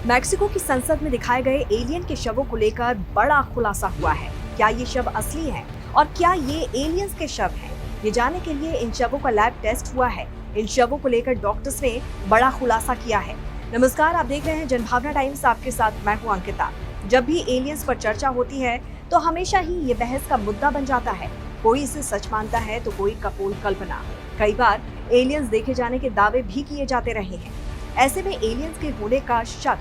Mexico की संसद में दिखाए गए एलियन के शवों को लेकर बड़ा खुलासा हुआ है। क्या ये शव असली हैं और क्या ये एलियंस के शव हैं? ये जानने के लिए इन शवों का लैब टेस्ट हुआ है। इन शवों को लेकर डॉक्टर्स ने बड़ा खुलासा किया है। नमस्कार, आप देख रहे हैं जनभावना टाइम्स, आपके साथ मैं हूं अंकिता। जब भी एलियंस पर चर्चा होती है तो हमेशा ही ये बहस का मुद्दा बन जाता है। कोई इसे सच मानता है तो कोई कपोल कल्पना। कई बार एलियंस देखे जाने के दावे भी किए जाते रहे हैं। ऐसे में एलियंस के होने का शक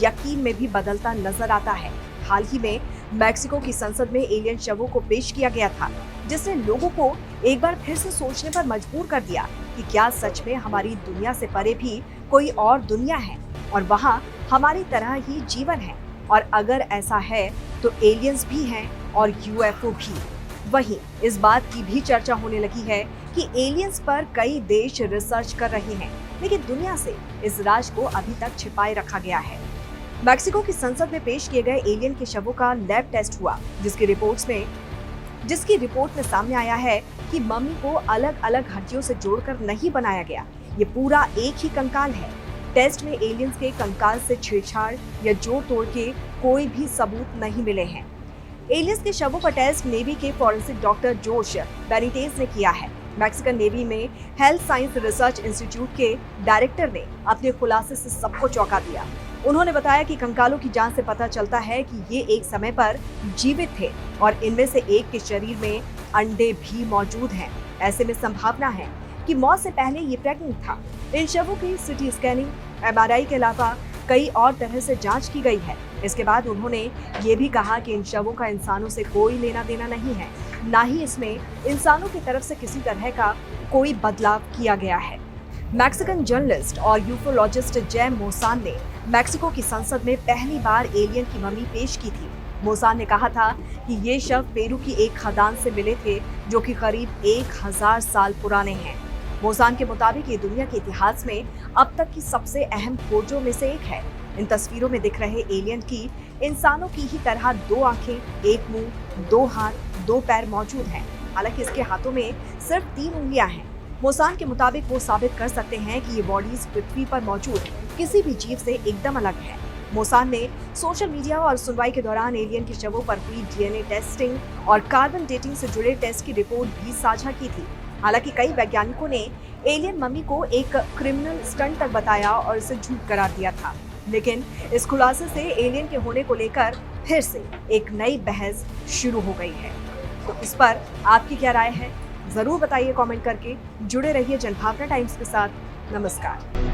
यकीन में भी बदलता नजर आता है। हाल ही में मैक्सिको की संसद में एलियन शवों को पेश किया गया था, जिसने लोगों को एक बार फिर से सोचने पर मजबूर कर दिया कि क्या सच में हमारी दुनिया से परे भी कोई और दुनिया है और वहाँ हमारी तरह ही जीवन है, और अगर ऐसा है तो एलियंस भी हैं और यूएफओ भी। वहीं इस बात की भी चर्चा होने लगी है कि एलियंस पर कई देश रिसर्च कर रहे हैं, लेकिन दुनिया से इस राज को अभी तक छिपाए रखा गया है। मैक्सिको की संसद में पेश किए गए एलियन के शवों का लैब टेस्ट हुआ, जिसकी रिपोर्ट में सामने आया है कि मम्मी को अलग अलग हड्डियों से जोड़कर नहीं बनाया गया। ये पूरा एक ही कंकाल है। टेस्ट में एलियंस के कंकाल से छेड़छाड़ या जोड़ तोड़ के कोई भी सबूत नहीं मिले हैं। एलियंस के शवों का टेस्ट नेवी के फॉरेंसिक डॉक्टर जोश बेनिटेज ने किया है। मैक्सिकन नेवी में हेल्थ साइंस रिसर्च इंस्टीट्यूट के डायरेक्टर ने अपने खुलासे से सबको चौंका दिया। उन्होंने बताया कि कंकालों की जांच से पता चलता है कि ये एक समय पर जीवित थे और इनमें से एक के शरीर में अंडे भी मौजूद हैं। ऐसे में संभावना है कि मौत से पहले ये प्रेग्नेंट था। इन शवों की सिटी स्कैनिंग, एमआरआई के अलावा कई और तरह से जांच की गई है। इसके बाद उन्होंने ये भी कहा कि इन शवों का इंसानों से कोई लेना देना नहीं है, ना ही इसमें इंसानों की तरफ से किसी तरह का कोई बदलाव किया गया है। मैक्सिकन जर्नलिस्ट और यूफोलॉजिस्ट जय मोसान ने मैक्सिको की संसद में पहली बार एलियन की मम्मी पेश की थी। मोसान ने कहा था कि ये शव पेरू की एक खदान से मिले थे, जो कि करीब 1000 साल पुराने हैं। मोसान के मुताबिक ये दुनिया के इतिहास में अब तक की सबसे अहम खोजों में से एक है। इन तस्वीरों में दिख रहे एलियन की इंसानों की ही तरह 2 आंखें, 1 मुंह, 2 हाथ, 2 पैर मौजूद हैं। हालांकि इसके हाथों में सिर्फ 3 उंगलियां हैं। मोसान के मुताबिक वो साबित कर सकते हैं कि ये बॉडीज पृथ्वी पर मौजूद किसी भी जीव से एकदम अलग है। मोसान ने सोशल मीडिया और सुनवाई के दौरान एलियन के शवों पर हुई डीएनए टेस्टिंग और कार्बन डेटिंग से जुड़े टेस्ट की रिपोर्ट भी साझा की थी। हालांकि कई वैज्ञानिकों ने एलियन मम्मी को एक क्रिमिनल स्टंट तक बताया और इसे झूठ करार दिया था, लेकिन इस खुलासे से एलियन के होने को लेकर फिर से एक नई बहस शुरू हो गई है। तो इस पर आपकी क्या राय है, जरूर बताइए कमेंट करके। जुड़े रहिए जनभावना टाइम्स के साथ। नमस्कार।